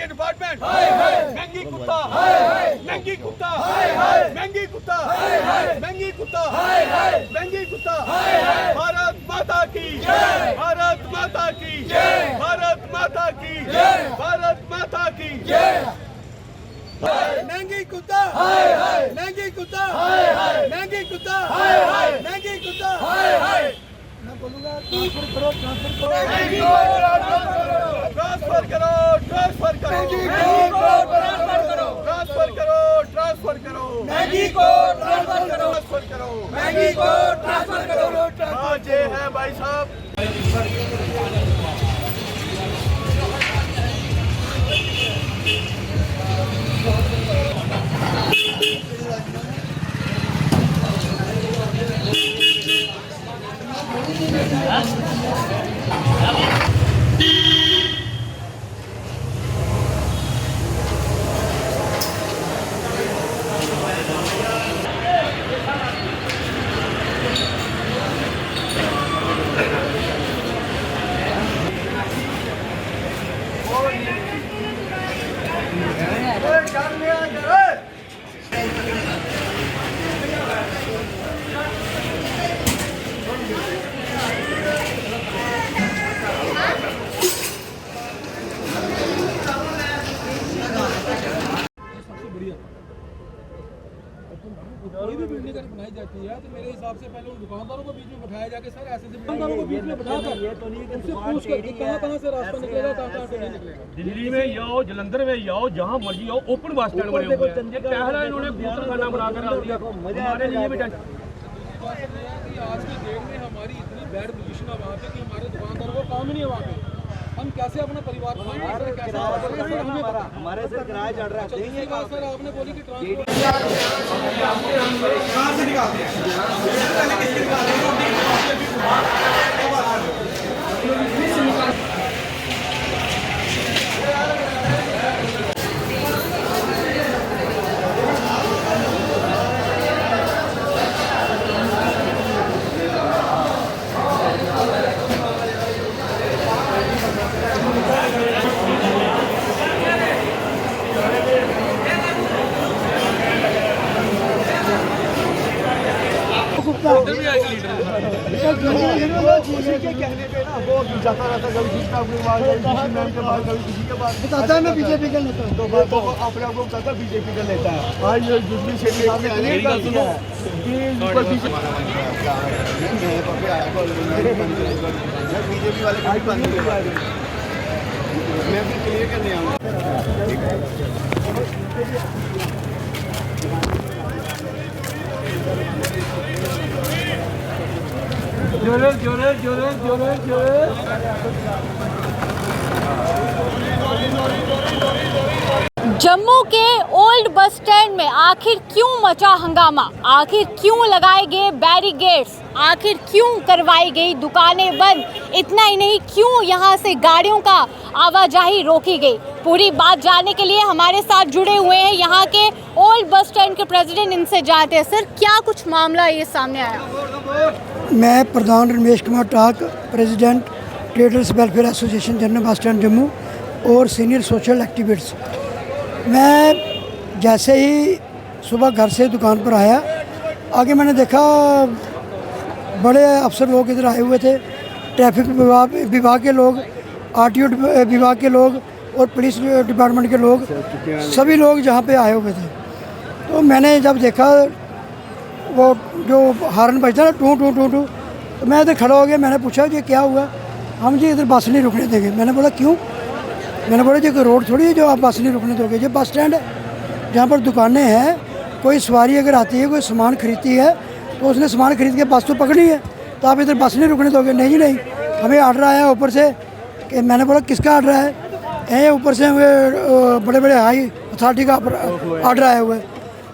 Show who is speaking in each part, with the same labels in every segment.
Speaker 1: ये डिपार्टमेंट महंगी कुत्ता महंगी कुत्ता महंगी कुत्ता महंगी कुत्ता महंगी कुत्ता। भारत माता की भारत माता की भारत माता की भारत माता की महंगी कुत्ता महंगी कुत्ता महंगी कुत्ता महंगी कुत्ता। मैं बोलूंगा ट्रांसफर करो ट्रांसफर करो ट्रांसफर करो ट्रांसफर करो
Speaker 2: महंगी को ट्रांसफर करो
Speaker 1: ट्रांसफर करो
Speaker 2: महंगी को ट्रांसफर करो।
Speaker 1: आज ये है भाई साहब
Speaker 3: कोई भी बिल्डिंग अगर बनाई जाती है तो मेरे हिसाब से पहले उन दुकानदारों को बीच में बिठाया जाके सर ऐसे दुकानदारों को बीच में बिठाकर उनसे पूछ कर कहाँ से रास्ता निकलेगा कहाँ से नहीं निकलेगा।
Speaker 4: दिल्ली में आओ जलंधर में आओ जहाँ मर्जी आओ ओपन बस स्टैंड बने हुए हैं। पहला इन्होंने खाना बनाकर डाल दिया हमारे लिए भी।
Speaker 3: आज की डेट में हमारी इतनी बैड पोजीशन है वहाँ पे कि हमारे दुकानदारों को काम ही नहीं है वहाँ पे। हम कैसे अपना परिवार
Speaker 2: हमारे से किराया चढ़ रहा है।
Speaker 3: सर आपने बोली कि
Speaker 1: कहने पे ना वो जाता रहता कभी किसका किसी के पास
Speaker 2: बताता है मैं बीजेपी का नेता हूं।
Speaker 1: तो अपने आप को कहता बीजेपी का नेता है। आज दूसरी सेठ के सामने बीजेपी वाले मैं भी क्लियर करने आऊँगा।
Speaker 3: जोरे जोरे जोरे जोरे जोरे।
Speaker 5: जम्मू के ओल्ड बस स्टैंड में आखिर क्यों मचा हंगामा, आखिर क्यों लगाए गए बैरिकेड्स, आखिर क्यों करवाई गई दुकानें बंद, इतना ही नहीं क्यों यहां से गाड़ियों का आवाजाही रोकी गई। पूरी बात जानने के लिए हमारे साथ जुड़े हुए हैं यहां के ओल्ड बस स्टैंड के प्रेसिडेंट, इनसे जानते हैं सर क्या कुछ मामला ये सामने आया।
Speaker 6: मैं Pradhan Ramesh Kumar Tak, president traders welfare association general bus stand Jammu और सीनियर सोशल एक्टिविस्ट। मैं जैसे ही सुबह घर से दुकान पर आया, आगे मैंने देखा बड़े अफसर लोग इधर आए हुए थे, ट्रैफिक विभाग के लोग, आरटीओ विभाग के लोग और पुलिस डिपार्टमेंट के लोग, सभी लोग जहाँ पे आए हुए थे। तो मैंने जब देखा वो जो हॉर्न बजता ना टू टू टू टू, तो मैं इधर खड़ा हो गया। मैंने पूछा कि क्या हुआ। हम जी इधर बस नहीं रुकने देंगे। मैंने बोला क्यों। मैंने बोला जी कोई रोड थोड़ी है जो आप बस नहीं रुकने दोगे, ये बस स्टैंड है जहाँ पर दुकानें हैं। कोई सवारी अगर आती है, कोई सामान खरीदती है तो उसने सामान खरीद के बस तो पकड़ी है, तो आप इधर बस नहीं रुकने दोगे। नहीं जी नहीं, हमें ऑर्डर आया ऊपर से। कि मैंने बोला किसका ऑर्डर है। ऊपर से बड़े बड़े हाई अथॉरिटी का ऑर्डर आया हुआ है।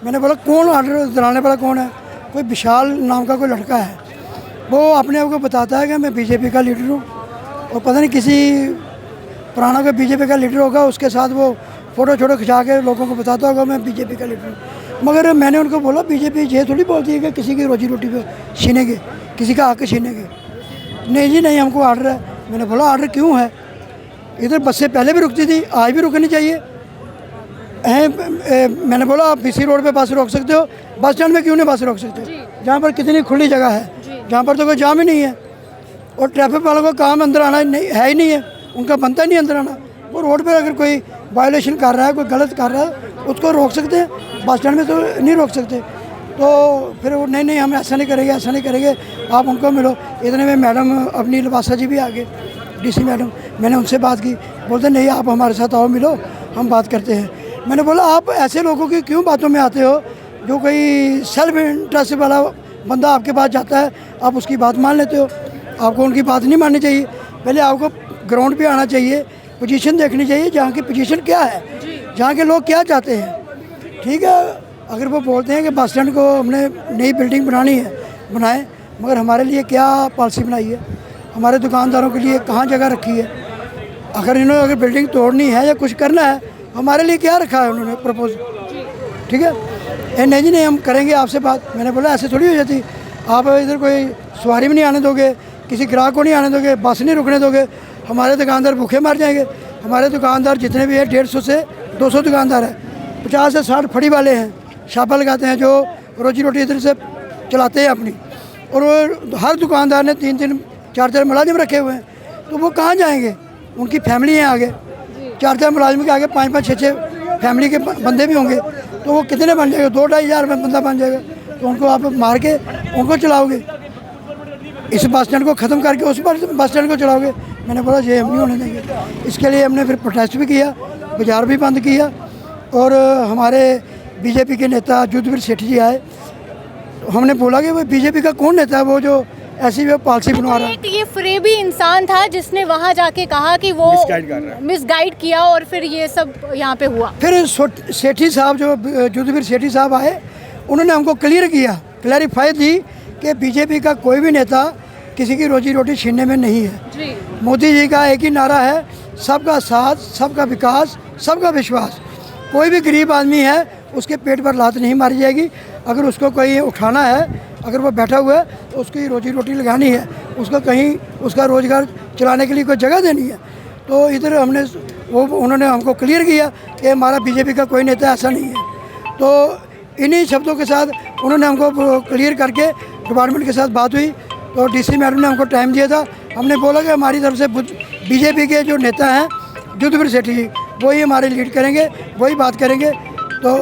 Speaker 6: मैंने बोला कौन ऑर्डर दिलाने वाला कौन है। कोई विशाल नाम का कोई लड़का है, वो अपने आप को बताता है कि मैं बीजेपी का लीडर हूँ, और पता नहीं किसी पुराना कोई बीजेपी का लीडर होगा, उसके साथ वो फ़ोटो छोटो खिंचा के लोगों को बताता होगा मैं बीजेपी का लीडर हूँ। मगर मैंने उनको बोला बीजेपी ये थोड़ी बोलती है कि किसी की रोजी रोटी पे छीनेंगे, किसी का हक छीनेंगे। नहीं जी नहीं, हमको ऑर्डर है। मैंने बोला ऑर्डर क्यों है। इधर बसें पहले भी रुकती थी, आज भी रुकनी चाहिए। मैंने बोला आप BC रोड पे बस रोक सकते हो, बस स्टैंड में क्यों नहीं बस रोक सकते, जहाँ पर कितनी खुली जगह है, जहाँ पर तो कोई जाम ही नहीं है। और ट्रैफिक वालों को काम अंदर आना नहीं है ही नहीं है, उनका बनता ही नहीं अंदर आना। वो रोड पर अगर कोई वायलेशन कर रहा है, कोई गलत कर रहा है, उसको रोक सकते हैं, बस स्टैंड में तो नहीं रोक सकते। तो फिर वो नहीं हम ऐसा नहीं करेंगे, ऐसा नहीं करेंगे, आप उनको मिलो। इतने में मैडम अपनी लबासा जी भी आ गए, DC मैडम। मैंने उनसे बात की, बोलते नहीं आप हमारे साथ आओ, मिलो, हम बात करते हैं। मैंने बोला आप ऐसे लोगों की क्यों बातों में आते हो, जो कोई सेल्फ इंटरेस्ट वाला बंदा आपके पास जाता है, आप उसकी बात मान लेते हो। आपको उनकी बात नहीं माननी चाहिए, पहले आपको ग्राउंड पे आना चाहिए, पोजीशन देखनी चाहिए, जहाँ की पोजीशन क्या है, जहाँ के लोग क्या चाहते हैं। ठीक है, अगर वो बोलते हैं कि बस स्टैंड को हमने नई बिल्डिंग बनानी है, बनाएं, मगर हमारे लिए क्या पॉलिसी बनाई है, हमारे दुकानदारों के लिए कहाँ जगह रखी है। अगर बिल्डिंग तोड़नी है या कुछ करना है, हमारे लिए क्या रखा है उन्होंने प्रपोज। ठीक है, नहीं जी नहीं हम करेंगे आपसे बात। मैंने बोला ऐसे थोड़ी हो जाती, आप इधर कोई सवारी भी नहीं आने दोगे, किसी ग्राहक को नहीं आने दोगे, बस नहीं रुकने दोगे, हमारे दुकानदार भूखे मर जाएंगे। हमारे दुकानदार जितने भी हैं 150 से 200 दुकानदार हैं, 50 से 60 फड़ी वाले हैं, छापा लगाते हैं, जो रोजी रोटी इधर से चलाते हैं अपनी। और वो हर दुकानदार ने 3-3 4-4 मुलाजिम रखे हुए हैं, तो वो कहाँ जाएंगे, उनकी फैमिली हैं आगे, 4-4 मुलाजिम के आगे 5-5 6-6 फैमिली के बंदे भी होंगे, तो वो कितने बन जाएगा, 2-2.5 हज़ार बंदा बन जाएगा। तो उनको आप मार के उनको चलाओगे, इस बस स्टैंड को ख़त्म करके उस बस स्टैंड को चलाओगे। मैंने बोला ये हम नहीं होने देंगे। इसके लिए हमने फिर प्रोटेस्ट भी किया, बाज़ार भी बंद किया। और हमारे BJP के नेता युद्धवीर सेठी जी आए, हमने बोला कि वो BJP का कौन नेता है वो जो ऐसी वो पॉलिसी बनवा रहा है।
Speaker 5: ये फरेबी इंसान था जिसने वहाँ जाके कहा कि वो मिसगाइड किया और फिर ये सब यहाँ पे हुआ।
Speaker 6: फिर सेठी साहब जो युद्धवीर सेठी साहब आए, उन्होंने हमको क्लियरिफाई दी कि BJP का कोई भी नेता किसी की रोजी रोटी छीनने में नहीं है। मोदी जी का एक ही नारा है, सबका साथ, सबका विकास, सबका विश्वास। कोई भी गरीब आदमी है उसके पेट पर लात नहीं मारी जाएगी। अगर उसको कोई उठाना है, अगर वो बैठा हुआ है तो उसकी रोजी रोटी लगानी है, उसको कहीं उसका रोज़गार चलाने के लिए कोई जगह देनी है। तो इधर हमने उन्होंने हमको क्लियर किया कि हमारा BJP का कोई नेता ऐसा नहीं है। तो इन्हीं शब्दों के साथ उन्होंने हमको क्लियर करके डिपार्टमेंट के साथ बात हुई। तो DC मैडम ने हमको टाइम दिया था, हमने बोला कि हमारी तरफ से BJP के जो नेता हैं युद्धवीर सेठी जी, वही हमारे लीड करेंगे, वही बात करेंगे। तो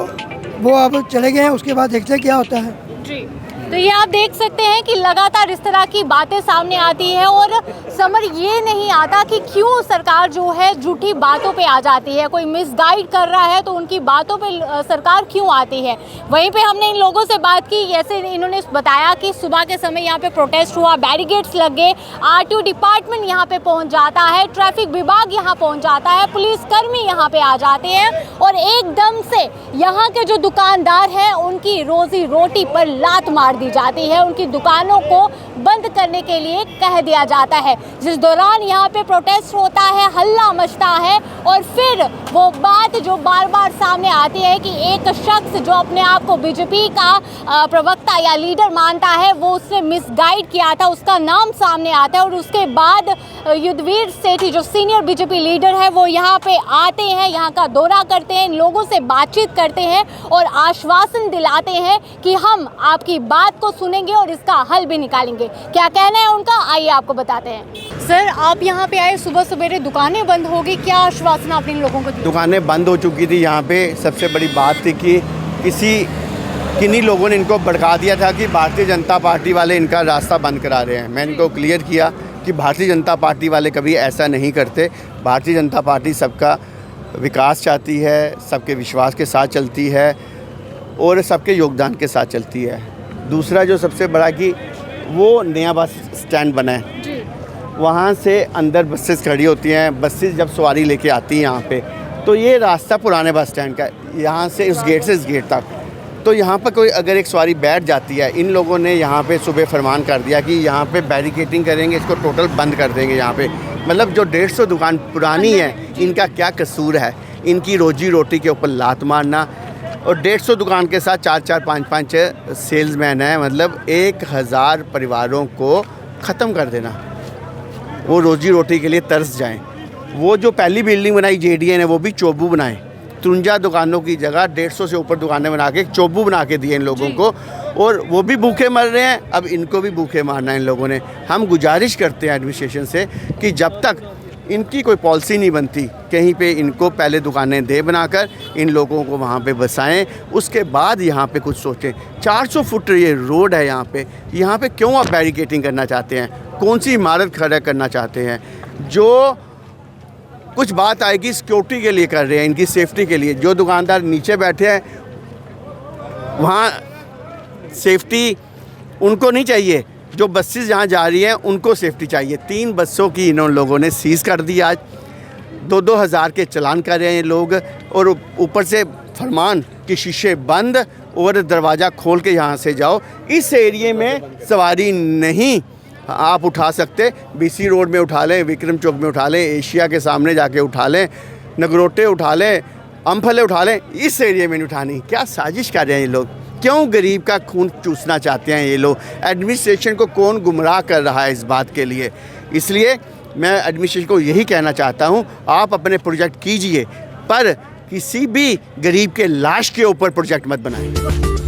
Speaker 6: वो अब चले गए हैं, उसके बाद देखते हैं क्या होता है।
Speaker 5: जी, तो ये आप देख सकते हैं कि लगातार इस तरह की बातें सामने आती है और समझ ये नहीं आता कि क्यों सरकार जो है झूठी बातों पे आ जाती है। कोई मिसगाइड कर रहा है तो उनकी बातों पे सरकार क्यों आती है। वहीं पे हमने इन लोगों से बात की, जैसे इन्होंने बताया कि सुबह के समय यहाँ पे प्रोटेस्ट हुआ, बैरिकेड्स लग गए, RTO डिपार्टमेंट यहाँ पे पहुँच जाता है, ट्रैफिक विभाग यहाँ पहुँच जाता है, पुलिसकर्मी यहाँ पे आ जाते हैं और एकदम से यहाँ के जो दुकानदार हैं उनकी रोजी रोटी पर लात मार दी जाती है, उनकी दुकानों को बंद करने के लिए कह दिया जाता है। जिस दौरान यहाँ पे प्रोटेस्ट होता है, हल्ला मचता है और फिर वो बात जो बार बार सामने आती है कि एक शख्स जो अपने आप को BJP का प्रवक्ता या लीडर मानता है, वो उसने मिसगाइड किया था, उसका नाम सामने आता है। और उसके बाद युद्धवीर सेठी जो सीनियर BJP लीडर है वो यहाँ पे आते हैं, यहाँ का दौरा करते हैं, लोगों से बातचीत करते हैं और आश्वासन दिलाते हैं कि हम आपकी बात को सुनेंगे और इसका हल भी निकालेंगे। क्या कहना है उनका, आइए आपको बताते हैं। सर, आप यहाँ पे आए, सुबह सवेरे दुकानें बंद हो गई, क्या आश्वासन आपने इन लोगों को दिया?
Speaker 7: दुकानें बंद हो चुकी थी। यहाँ पे सबसे बड़ी बात थी कि किन्हीं लोगों ने इनको भड़का दिया था कि भारतीय जनता पार्टी वाले इनका रास्ता बंद करा रहे हैं। मैं इनको क्लियर किया कि भारतीय जनता पार्टी वाले कभी ऐसा नहीं करते। भारतीय जनता पार्टी सबका विकास चाहती है, सबके विश्वास के साथ चलती है और सबके योगदान के साथ चलती है। दूसरा जो सबसे बड़ा कि वो नया बस स्टैंड बना है, वहाँ से अंदर बसेस खड़ी होती हैं, बसेस जब सवारी लेके आती हैं यहाँ पे, तो ये रास्ता पुराने बस स्टैंड का है, यहाँ से इस गेट से इस गेट तक। तो यहाँ पर कोई अगर एक सवारी बैठ जाती है, इन लोगों ने यहाँ पे सुबह फरमान कर दिया कि यहाँ पे बैरिकेटिंग करेंगे, इसको टोटल बंद कर देंगे। यहाँ पे मतलब जो 150 दुकान पुरानी है, इनका क्या कसूर है, इनकी रोजी रोटी के ऊपर लात मारना। और 150 दुकान के साथ 4-4 5-5 सेल्समैन हैं, मतलब 1000 परिवारों को ख़त्म कर देना। वो रोजी रोटी के लिए तरस जाएं। वो जो पहली बिल्डिंग बनाई JDA ने वो भी चोबू बनाए। 53 दुकानों की जगह 150 से ऊपर दुकानें बना के एक चोबू बना के दिए इन लोगों को, और वो भी भूखे मर रहे हैं। अब इनको भी भूखे मारना है इन लोगों ने। हम गुजारिश करते हैं एडमिनिस्ट्रेशन से कि जब तक इनकी कोई पॉलिसी नहीं बनती कहीं पे इनको पहले दुकानें दे बनाकर इन लोगों को वहाँ पे बसाएं, उसके बाद यहाँ पे कुछ सोचें। 400 फुट ये रोड है यहाँ पे क्यों आप बैरिकेटिंग करना चाहते हैं? कौन सी इमारत खड़ा करना चाहते हैं? जो कुछ बात आएगी सिक्योरिटी के लिए कर रहे हैं, इनकी सेफ्टी के लिए। जो दुकानदार नीचे बैठे हैं वहाँ सेफ्टी उनको नहीं चाहिए, जो बसेस जहाँ जा रही हैं उनको सेफ्टी चाहिए। 3 बसों की इन लोगों ने सीज़ कर दी आज। 2-2 हज़ार के चलान कर रहे हैं लोग, और ऊपर से फरमान कि शीशे बंद और दरवाज़ा खोल के यहाँ से जाओ। इस एरिए में सवारी नहीं आप उठा सकते। BC रोड में उठा लें, विक्रम चौक में उठा लें, एशिया के सामने जाके उठा लें, नगरोटे उठा लें, अम्फले उठा लें, इस एरिए में नहीं उठानी। क्या साजिश कर रहे हैं ये लोग? क्यों गरीब का खून चूसना चाहते हैं ये लोग? एडमिनिस्ट्रेशन को कौन गुमराह कर रहा है इस बात के लिए? इसलिए मैं एडमिनिस्ट्रेशन को यही कहना चाहता हूँ, आप अपने प्रोजेक्ट कीजिए, पर किसी भी गरीब के लाश के ऊपर प्रोजेक्ट मत बनाएं।